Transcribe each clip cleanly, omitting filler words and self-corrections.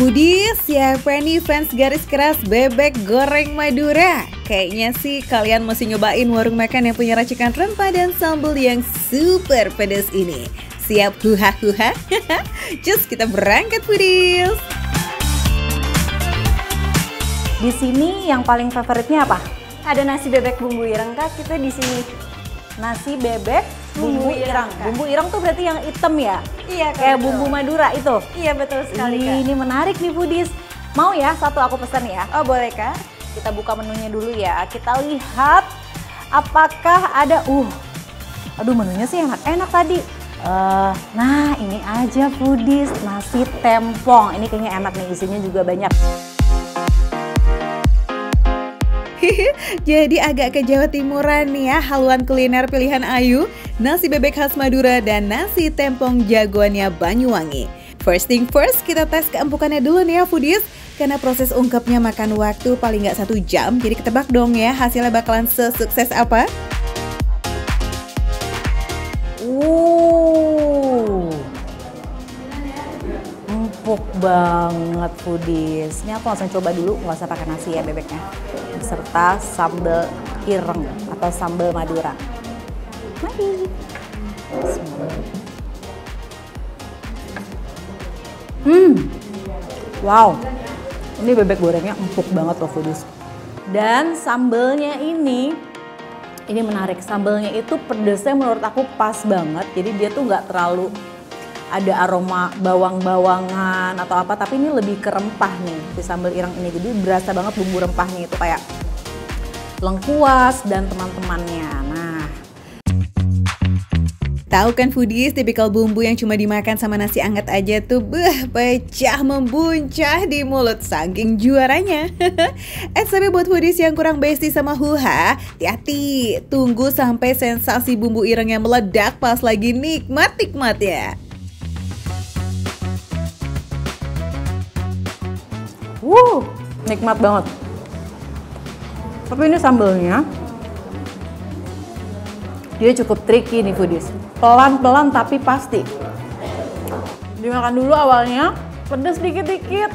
Foodies, siapa nih fans garis keras bebek goreng Madura? Kayaknya sih kalian mesti nyobain warung makan yang punya racikan rempah dan sambal yang super pedas ini. Siap huha-huha? Cus, kita berangkat Foodies! Di sini yang paling favoritnya apa? Ada nasi bebek bumbu ireng Kak, kita di sini. Nasi bebek bumbu ireng. Bumbu ireng tuh berarti yang hitam ya? Iya Kak. Kayak bumbu Madura itu? Iya betul sekali Kak. Ini menarik nih Foodies. Mau ya satu aku pesan ya? Oh boleh Kak. Kita buka menunya dulu ya. Kita lihat apakah ada. Aduh menunya sih enak-enak tadi. Nah ini aja Foodies, nasi tempong. Ini kayaknya enak nih, isinya juga banyak. Jadi agak ke Jawa Timuran nih ya, haluan kuliner pilihan Ayu, nasi bebek khas Madura dan nasi tempong jagoannya Banyuwangi. First thing first, kita tes keempukannya dulu nih ya Foodies, karena proses ungkepnya makan waktu paling nggak 1 jam, jadi ketebak dong ya hasilnya bakalan sesukses apa? Empuk banget Foodies. Ini aku langsung coba dulu, nggak usah pakai nasi ya bebeknya. Serta sambal ireng atau sambal Madura. Mari. Wow, ini bebek gorengnya empuk banget loh Foodies. Dan sambalnya ini menarik. Sambalnya itu pedesnya menurut aku pas banget. Jadi dia tuh nggak terlalu ada aroma bawang-bawangan atau apa, tapi ini lebih ke rempah nih si sambal ireng ini. Jadi berasa banget bumbu rempahnya itu kayak lengkuas dan teman-temannya. Nah, tahu kan Foodies, tipikal bumbu yang cuma dimakan sama nasi anget aja tuh pecah membuncah di mulut saking juaranya. Tapi buat Foodies yang kurang bestie sama huha, hati-hati, tunggu sampai sensasi bumbu irengnya meledak pas lagi nikmat-nikmat ya. Nikmat banget. Tapi ini sambalnya dia cukup tricky nih Foodies. Pelan-pelan tapi pasti. Dimakan dulu awalnya pedas dikit-dikit.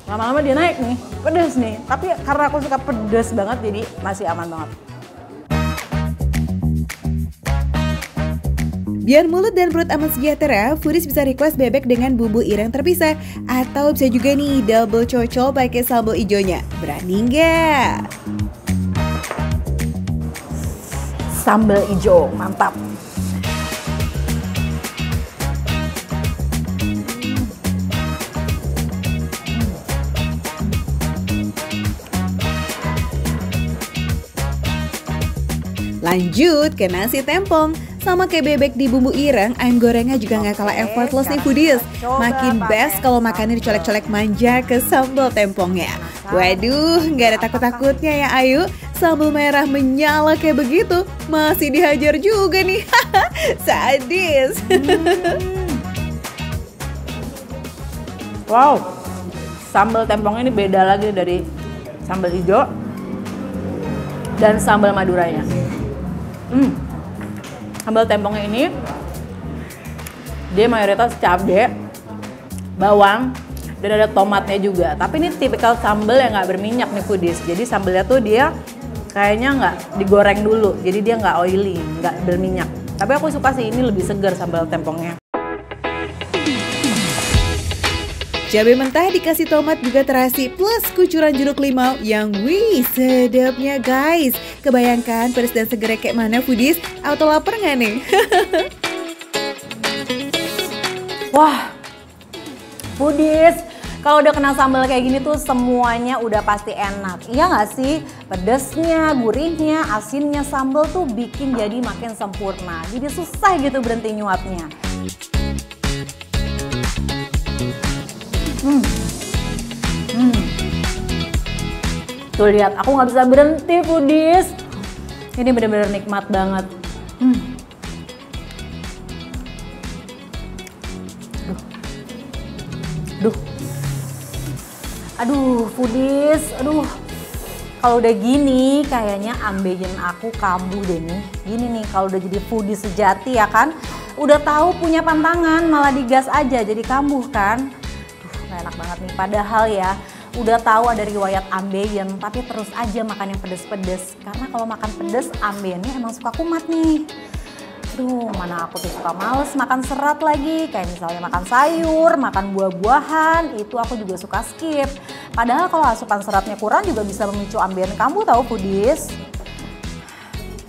Lama-lama dia naik nih, pedas nih. Tapi karena aku suka pedas banget jadi masih aman banget. Biar mulut dan perut aman sejahtera, Foodies bisa request bebek dengan bumbu ireng terpisah. Atau bisa juga nih double cocol pakai sambal ijonya. Berani nggak? Sambal ijo, mantap. Lanjut ke nasi tempong. Sama kayak bebek di bumbu ireng, ayam gorengnya juga nggak kalah effortless nih Foodies. Makin best kalau makannya dicolek-colek manja ke sambal tempongnya. Waduh, nggak ada takut-takutnya ya Ayu. Sambal merah menyala kayak begitu, masih dihajar juga nih. Sadis. Wow, sambal tempong ini beda lagi dari sambal hijau dan sambal Maduranya. Sambal tempongnya ini dia mayoritas cabai, bawang, dan ada tomatnya juga. Tapi ini tipikal sambal yang nggak berminyak nih Foodies. Jadi sambalnya tuh dia kayaknya nggak digoreng dulu, jadi dia nggak oily, nggak berminyak. Tapi aku suka sih ini lebih segar sambal tempongnya. Cabai mentah dikasih tomat juga terasi plus kucuran jeruk limau yang sedapnya guys. Kebayangkan pedas dan seger kayak mana Foodies? Auto lapar nggak nih? Wah, Foodies, kalau udah kena sambal kayak gini tuh semuanya udah pasti enak. Iya nggak sih? Pedesnya, gurihnya, asinnya sambal tuh bikin jadi makin sempurna. Jadi susah gitu berhenti nyuapnya. Tuh lihat, aku nggak bisa berhenti Foodies. Ini bener-bener nikmat banget. Aduh Foodies, kalau udah gini kayaknya ambeien aku kambuh deh nih. Gini nih kalau udah jadi Foodies sejati ya kan, udah tahu punya pantangan malah digas aja jadi kambuh kan. enak banget nih. Padahal ya udah tahu ada riwayat ambeien, tapi terus aja makan yang pedes-pedes. Karena kalau makan pedes, ambeiennya emang suka kumat nih. Aduh, mana aku tuh suka males makan serat lagi. Kayak misalnya makan sayur, makan buah-buahan, itu aku juga suka skip. Padahal kalau asupan seratnya kurang juga bisa memicu ambeien kamu tahu foodies.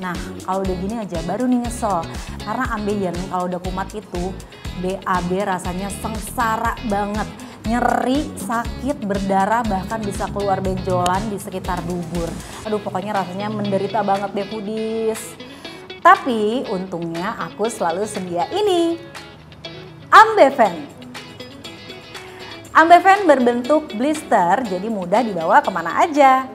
Nah, kalau udah gini aja baru nih nyesel. Karena ambeien kalau udah kumat itu BAB rasanya sengsara banget. Nyeri, sakit, berdarah, bahkan bisa keluar benjolan di sekitar dubur. Aduh, pokoknya rasanya menderita banget deh foodies. Tapi untungnya aku selalu sedia ini. Ambeven. Ambeven berbentuk blister jadi mudah dibawa kemana aja.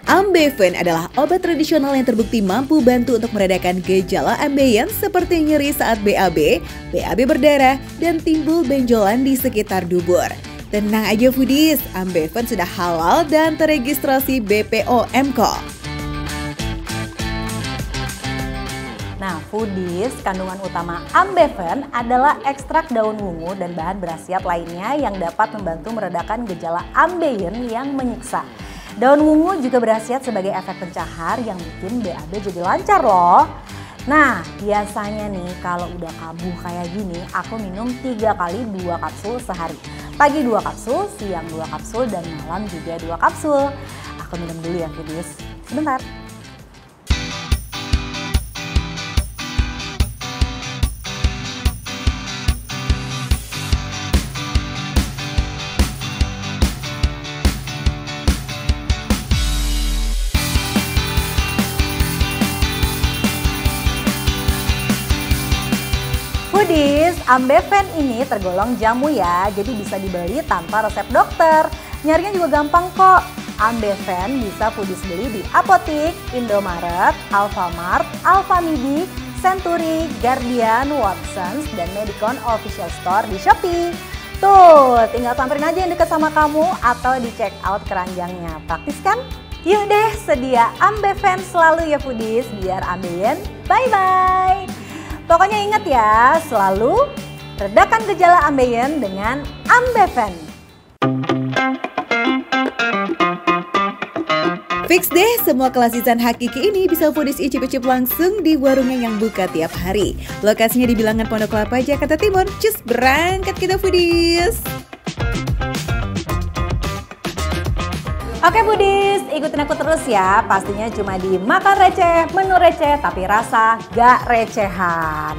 Ambeven adalah obat tradisional yang terbukti mampu bantu untuk meredakan gejala ambeien seperti nyeri saat BAB, BAB berdarah, dan timbul benjolan di sekitar dubur. Tenang aja foodies, Ambeven sudah halal dan terregistrasi BPOM-KO. Nah, foodies, kandungan utama Ambeven adalah ekstrak daun wungu dan bahan berkhasiat lainnya yang dapat membantu meredakan gejala ambeien yang menyiksa. Daun wungu juga berkhasiat sebagai efek pencahar yang bikin BAB jadi lancar loh. Nah, biasanya nih kalau udah kambuh kayak gini, aku minum 3 kali 2 kapsul sehari. Pagi 2 kapsul, siang 2 kapsul, dan malam juga 2 kapsul. Aku minum dulu ya foodies, sebentar. Foodies, Ambeven ini tergolong jamu ya, jadi bisa dibeli tanpa resep dokter. Nyarinya juga gampang kok. Ambeven bisa foodies beli di apotik, Indomaret, Alfamart, Alfamidi, Century, Guardian, Watsons, dan Medicon Official Store di Shopee. Tuh, tinggal samperin aja yang dekat sama kamu atau di check out keranjangnya. Praktis kan? Yuk deh, sedia Ambeven selalu ya foodies, biar ambeien bye-bye. Pokoknya ingat ya, selalu redakan gejala ambeien dengan Ambeven. Fix deh, semua kelasisan hakiki ini bisa foodies icip-icip langsung di warungnya yang buka tiap hari. Lokasinya di Bilangan Pondok Kelapa, Jakarta Timur. Cus, berangkat kita foodies! Oke foodies, ikutin aku terus ya. Pastinya cuma di Makan Receh, Menu Receh, tapi rasa gak recehan.